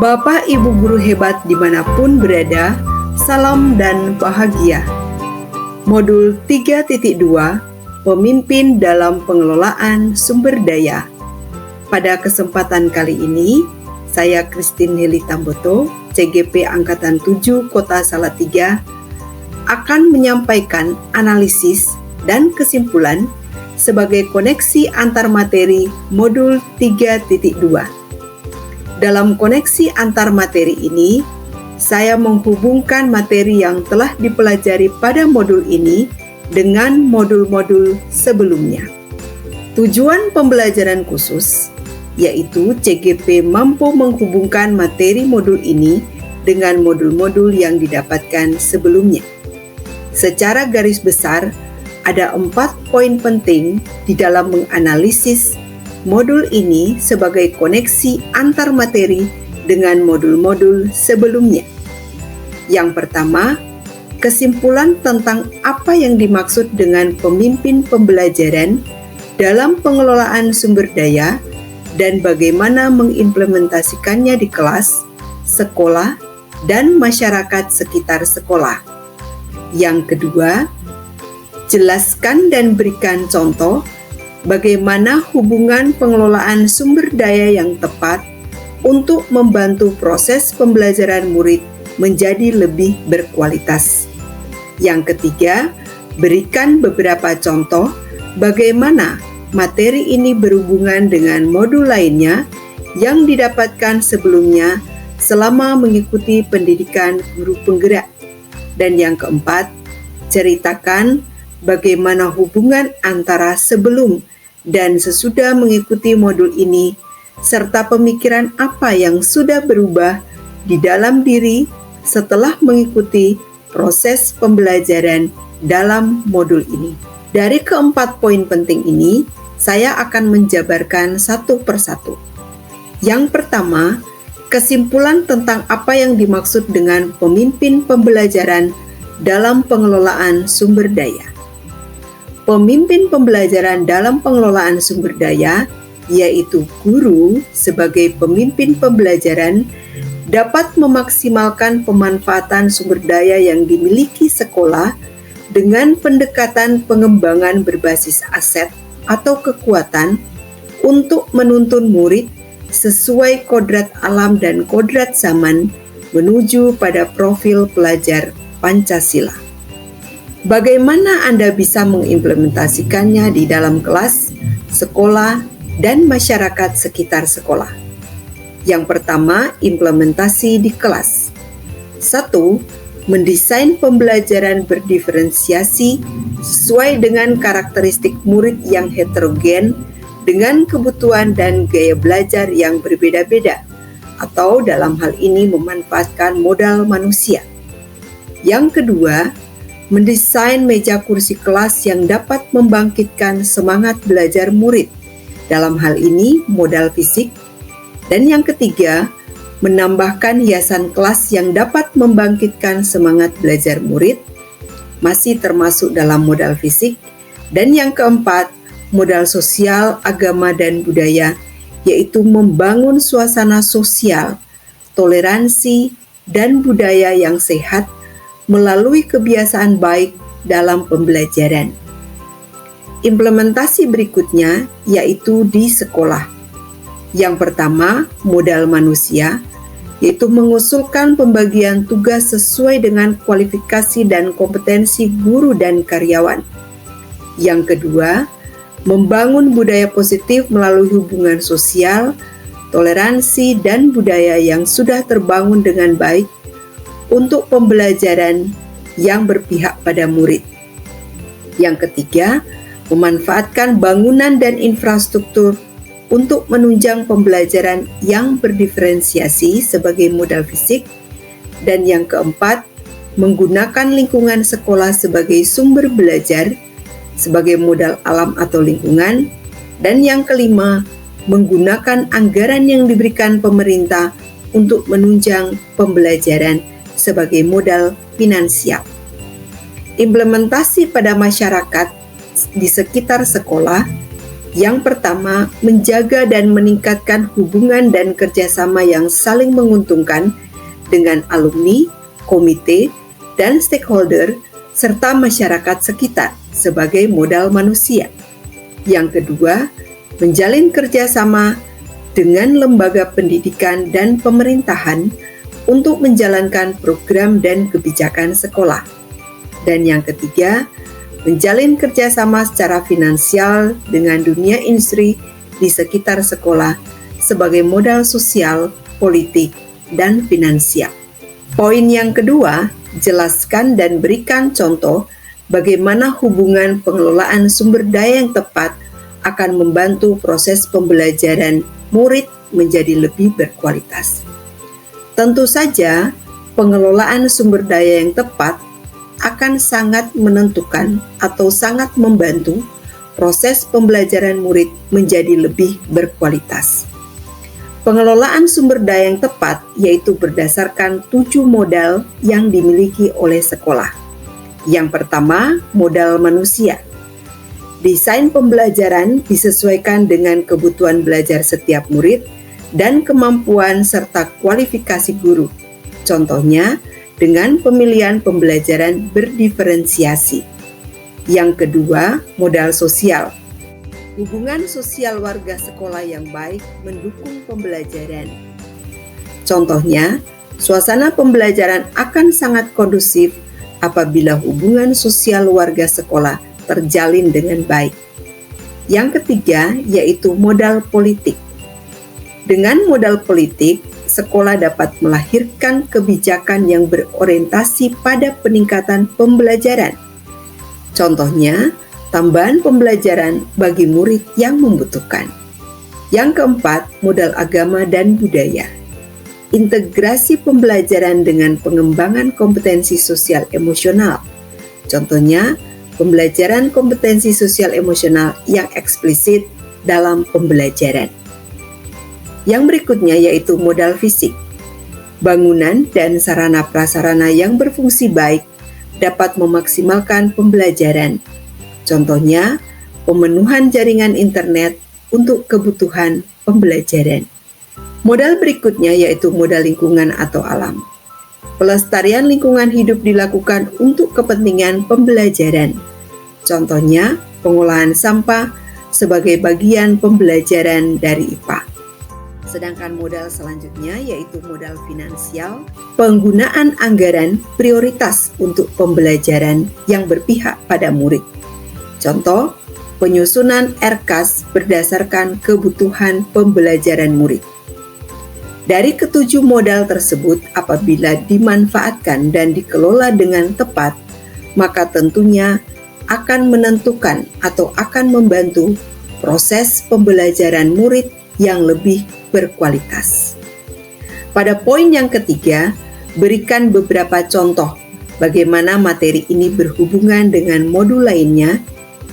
Bapak Ibu guru hebat dimanapun berada, salam dan bahagia. Modul 3.2, Pemimpin dalam Pengelolaan Sumber Daya. Pada kesempatan kali ini, saya Christine Heli Tamboto, CGP Angkatan 7 Kota Salatiga, akan menyampaikan analisis dan kesimpulan sebagai koneksi antar materi modul 3.2. Dalam koneksi antar materi ini, saya menghubungkan materi yang telah dipelajari pada modul ini dengan modul-modul sebelumnya. Tujuan pembelajaran khusus, yaitu CGP mampu menghubungkan materi modul ini dengan modul-modul yang didapatkan sebelumnya. Secara garis besar, ada 4 poin penting di dalam menganalisis modul ini sebagai koneksi antar materi dengan modul-modul sebelumnya. Yang pertama, kesimpulan tentang apa yang dimaksud dengan pemimpin pembelajaran dalam pengelolaan sumber daya dan bagaimana mengimplementasikannya di kelas, sekolah, dan masyarakat sekitar sekolah. Yang kedua, jelaskan dan berikan contoh bagaimana hubungan pengelolaan sumber daya yang tepat untuk membantu proses pembelajaran murid menjadi lebih berkualitas. Yang ketiga, berikan beberapa contoh bagaimana materi ini berhubungan dengan modul lainnya yang didapatkan sebelumnya selama mengikuti pendidikan guru penggerak. Dan yang keempat, ceritakan bagaimana hubungan antara sebelum dan sesudah mengikuti modul ini, serta pemikiran apa yang sudah berubah di dalam diri setelah mengikuti proses pembelajaran dalam modul ini. Dari keempat poin penting ini, saya akan menjabarkan satu persatu. Yang pertama, kesimpulan tentang apa yang dimaksud dengan pemimpin pembelajaran dalam pengelolaan sumber daya. Pemimpin pembelajaran dalam pengelolaan sumber daya, yaitu guru sebagai pemimpin pembelajaran, dapat memaksimalkan pemanfaatan sumber daya yang dimiliki sekolah dengan pendekatan pengembangan berbasis aset atau kekuatan untuk menuntun murid sesuai kodrat alam dan kodrat zaman menuju pada profil pelajar Pancasila. Bagaimana Anda bisa mengimplementasikannya di dalam kelas, sekolah, dan masyarakat sekitar sekolah? Yang pertama, implementasi di kelas. 1. Mendesain pembelajaran berdiferensiasi sesuai dengan karakteristik murid yang heterogen dengan kebutuhan dan gaya belajar yang berbeda-beda, atau dalam hal ini memanfaatkan modal manusia. Yang kedua, mendesain meja kursi kelas yang dapat membangkitkan semangat belajar murid, dalam hal ini modal fisik. Dan yang ketiga, menambahkan hiasan kelas yang dapat membangkitkan semangat belajar murid, masih termasuk dalam modal fisik. Dan yang keempat, modal sosial, agama, dan budaya, yaitu membangun suasana sosial, toleransi, dan budaya yang sehat melalui kebiasaan baik dalam pembelajaran. Implementasi berikutnya yaitu di sekolah. Yang pertama, modal manusia, yaitu mengusulkan pembagian tugas sesuai dengan kualifikasi dan kompetensi guru dan karyawan. Yang kedua, membangun budaya positif melalui hubungan sosial, toleransi, dan budaya yang sudah terbangun dengan baik untuk pembelajaran yang berpihak pada murid. Yang ketiga, memanfaatkan bangunan dan infrastruktur untuk menunjang pembelajaran yang berdiferensiasi sebagai modal fisik. Dan yang keempat, menggunakan lingkungan sekolah sebagai sumber belajar sebagai modal alam atau lingkungan. Dan yang kelima, menggunakan anggaran yang diberikan pemerintah untuk menunjang pembelajaran sebagai modal finansial. Implementasi pada masyarakat di sekitar sekolah, Yang pertama, menjaga dan meningkatkan hubungan dan kerjasama yang saling menguntungkan dengan alumni, komite, dan stakeholder, serta masyarakat sekitar sebagai modal manusia. Yang kedua, menjalin kerjasama dengan lembaga pendidikan dan pemerintahan untuk menjalankan program dan kebijakan sekolah. Dan yang ketiga, menjalin kerjasama secara finansial dengan dunia industri di sekitar sekolah sebagai modal sosial, politik, dan finansial. Poin yang kedua, jelaskan dan berikan contoh bagaimana hubungan pengelolaan sumber daya yang tepat akan membantu proses pembelajaran murid menjadi lebih berkualitas. Tentu saja, pengelolaan sumber daya yang tepat akan sangat menentukan atau sangat membantu proses pembelajaran murid menjadi lebih berkualitas. Pengelolaan sumber daya yang tepat yaitu berdasarkan 7 modal yang dimiliki oleh sekolah. Yang pertama, modal manusia. Desain pembelajaran disesuaikan dengan kebutuhan belajar setiap murid dan kemampuan serta kualifikasi guru. Contohnya, dengan pemilihan pembelajaran berdiferensiasi. Yang kedua, modal sosial. Hubungan sosial warga sekolah yang baik mendukung pembelajaran. Contohnya, suasana pembelajaran akan sangat kondusif apabila hubungan sosial warga sekolah terjalin dengan baik. Yang ketiga, yaitu modal politik. Dengan modal politik, sekolah dapat melahirkan kebijakan yang berorientasi pada peningkatan pembelajaran. Contohnya, tambahan pembelajaran bagi murid yang membutuhkan. Yang keempat, modal agama dan budaya. Integrasi pembelajaran dengan pengembangan kompetensi sosial emosional. Contohnya, pembelajaran kompetensi sosial emosional yang eksplisit dalam pembelajaran. Yang berikutnya yaitu modal fisik. Bangunan dan sarana prasarana yang berfungsi baik dapat memaksimalkan pembelajaran. Contohnya, pemenuhan jaringan internet untuk kebutuhan pembelajaran. Modal berikutnya yaitu modal lingkungan atau alam. Pelestarian lingkungan hidup dilakukan untuk kepentingan pembelajaran. Contohnya, pengolahan sampah sebagai bagian pembelajaran dari IPA. Sedangkan modal selanjutnya yaitu modal finansial, penggunaan anggaran prioritas untuk pembelajaran yang berpihak pada murid. Contoh, penyusunan RKAS berdasarkan kebutuhan pembelajaran murid. Dari ketujuh modal tersebut, apabila dimanfaatkan dan dikelola dengan tepat, maka tentunya akan menentukan atau akan membantu proses pembelajaran murid yang lebih berkualitas. Pada poin yang ketiga, berikan beberapa contoh bagaimana materi ini berhubungan dengan modul lainnya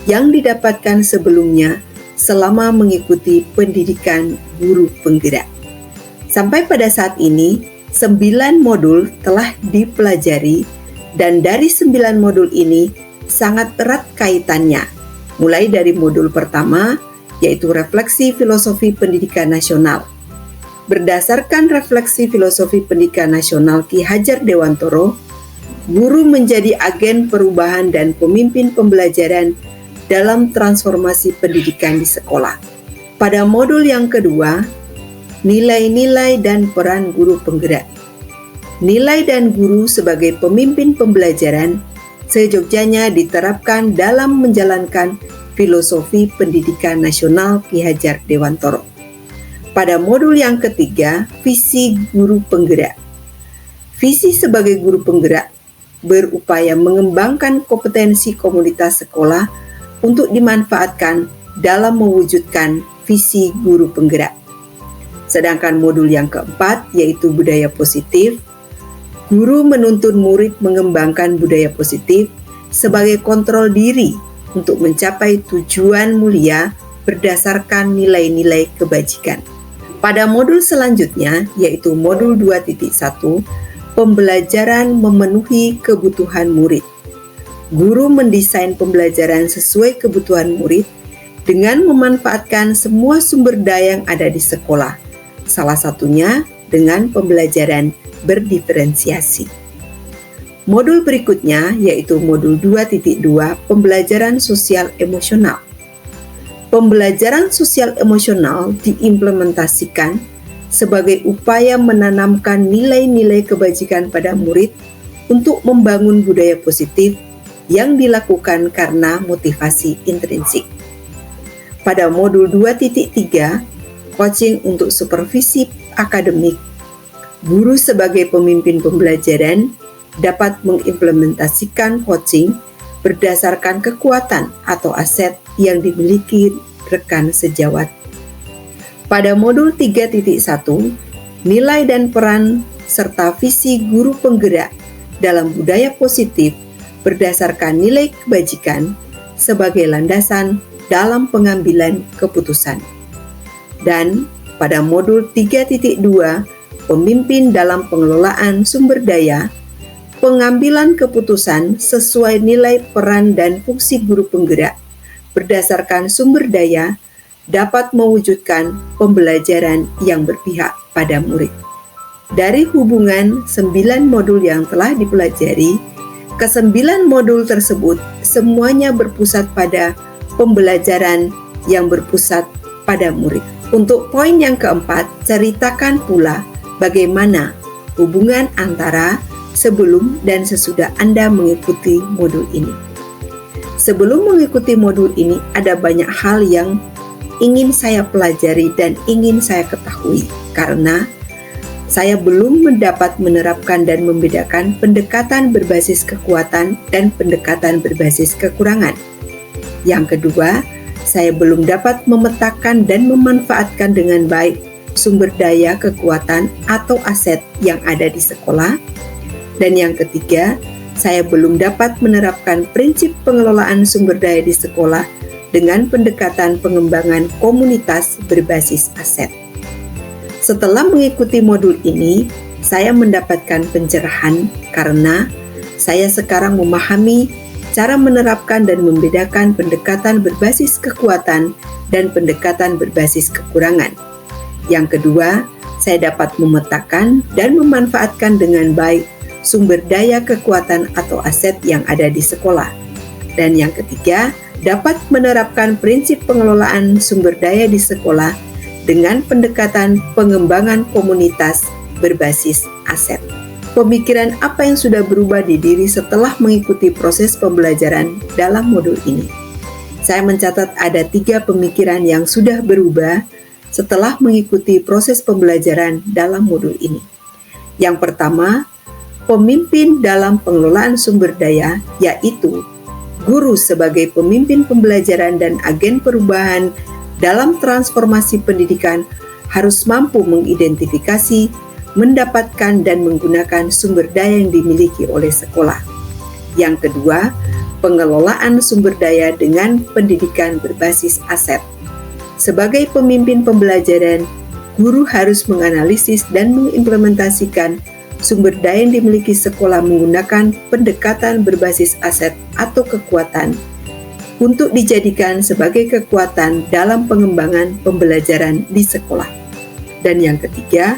yang didapatkan sebelumnya selama mengikuti pendidikan guru penggerak. Sampai pada saat ini, 9 modul telah dipelajari dan dari 9 modul ini sangat erat kaitannya, mulai dari modul pertama yaitu refleksi filosofi pendidikan nasional. Berdasarkan refleksi filosofi pendidikan nasional Ki Hajar Dewantoro, guru menjadi agen perubahan dan pemimpin pembelajaran dalam transformasi pendidikan di sekolah. Pada modul yang kedua, nilai-nilai dan peran guru penggerak. Nilai dan guru sebagai pemimpin pembelajaran seyogyanya diterapkan dalam menjalankan filosofi pendidikan nasional Ki Hajar Dewantoro. Pada modul yang ketiga, visi guru penggerak. Visi sebagai guru penggerak berupaya mengembangkan kompetensi komunitas sekolah untuk dimanfaatkan dalam mewujudkan visi guru penggerak. Sedangkan modul yang keempat yaitu budaya positif, guru menuntun murid mengembangkan budaya positif sebagai kontrol diri untuk mencapai tujuan mulia berdasarkan nilai-nilai kebajikan. Pada modul selanjutnya, yaitu modul 2.1, pembelajaran memenuhi kebutuhan murid. Guru mendesain pembelajaran sesuai kebutuhan murid dengan memanfaatkan semua sumber daya yang ada di sekolah, salah satunya dengan pembelajaran berdiferensiasi. Modul berikutnya yaitu modul 2.2 pembelajaran sosial emosional. Pembelajaran sosial emosional diimplementasikan sebagai upaya menanamkan nilai-nilai kebajikan pada murid untuk membangun budaya positif yang dilakukan karena motivasi intrinsik. Pada modul 2.3, coaching untuk supervisi akademik, guru sebagai pemimpin pembelajaran dapat mengimplementasikan coaching berdasarkan kekuatan atau aset yang dimiliki rekan sejawat. Pada modul 3.1, nilai dan peran serta visi guru penggerak dalam budaya positif berdasarkan nilai kebajikan sebagai landasan dalam pengambilan keputusan. Dan pada modul 3.2, pemimpin dalam pengelolaan sumber daya, pengambilan keputusan sesuai nilai peran dan fungsi guru penggerak berdasarkan sumber daya dapat mewujudkan pembelajaran yang berpihak pada murid. Dari hubungan 9 modul yang telah dipelajari, ke-9 modul tersebut semuanya berpusat pada pembelajaran yang berpusat pada murid. Untuk poin yang keempat, ceritakan pula bagaimana hubungan antara sebelum dan sesudah Anda mengikuti modul ini. Sebelum mengikuti modul ini, ada banyak hal yang ingin saya pelajari dan ingin saya ketahui, karena saya belum mendapat menerapkan dan membedakan pendekatan berbasis kekuatan dan pendekatan berbasis kekurangan. Yang kedua, saya belum dapat memetakan dan memanfaatkan dengan baik sumber daya, kekuatan, atau aset yang ada di sekolah. Dan yang ketiga, saya belum dapat menerapkan prinsip pengelolaan sumber daya di sekolah dengan pendekatan pengembangan komunitas berbasis aset. Setelah mengikuti modul ini, saya mendapatkan pencerahan karena saya sekarang memahami cara menerapkan dan membedakan pendekatan berbasis kekuatan dan pendekatan berbasis kekurangan. Yang kedua, saya dapat memetakan dan memanfaatkan dengan baik sumber daya, kekuatan, atau aset yang ada di sekolah. Dan yang ketiga, dapat menerapkan prinsip pengelolaan sumber daya di sekolah dengan pendekatan pengembangan komunitas berbasis aset. Pemikiran apa yang sudah berubah di diri setelah mengikuti proses pembelajaran dalam modul ini? Saya mencatat ada 3 pemikiran yang sudah berubah setelah mengikuti proses pembelajaran dalam modul ini. Yang pertama, pemimpin dalam pengelolaan sumber daya, yaitu guru sebagai pemimpin pembelajaran dan agen perubahan dalam transformasi pendidikan harus mampu mengidentifikasi, mendapatkan, dan menggunakan sumber daya yang dimiliki oleh sekolah. Yang kedua, pengelolaan sumber daya dengan pendidikan berbasis aset. Sebagai pemimpin pembelajaran, guru harus menganalisis dan mengimplementasikan sumber daya yang dimiliki sekolah menggunakan pendekatan berbasis aset atau kekuatan untuk dijadikan sebagai kekuatan dalam pengembangan pembelajaran di sekolah. Dan yang ketiga,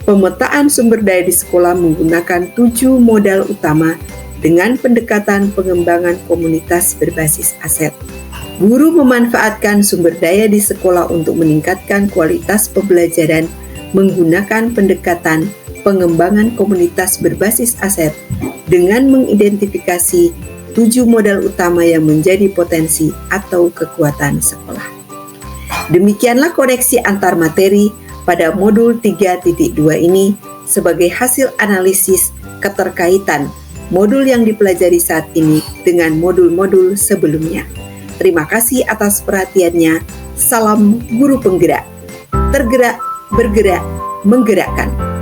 pemetaan sumber daya di sekolah menggunakan 7 modal utama dengan pendekatan pengembangan komunitas berbasis aset. Guru memanfaatkan sumber daya di sekolah untuk meningkatkan kualitas pembelajaran menggunakan pendekatan pengembangan komunitas berbasis aset dengan mengidentifikasi 7 modal utama yang menjadi potensi atau kekuatan sekolah. Demikianlah koneksi antar materi pada modul 3.2 ini sebagai hasil analisis keterkaitan modul yang dipelajari saat ini dengan modul-modul sebelumnya. Terima kasih atas perhatiannya. Salam guru penggerak. Tergerak, bergerak, menggerakkan.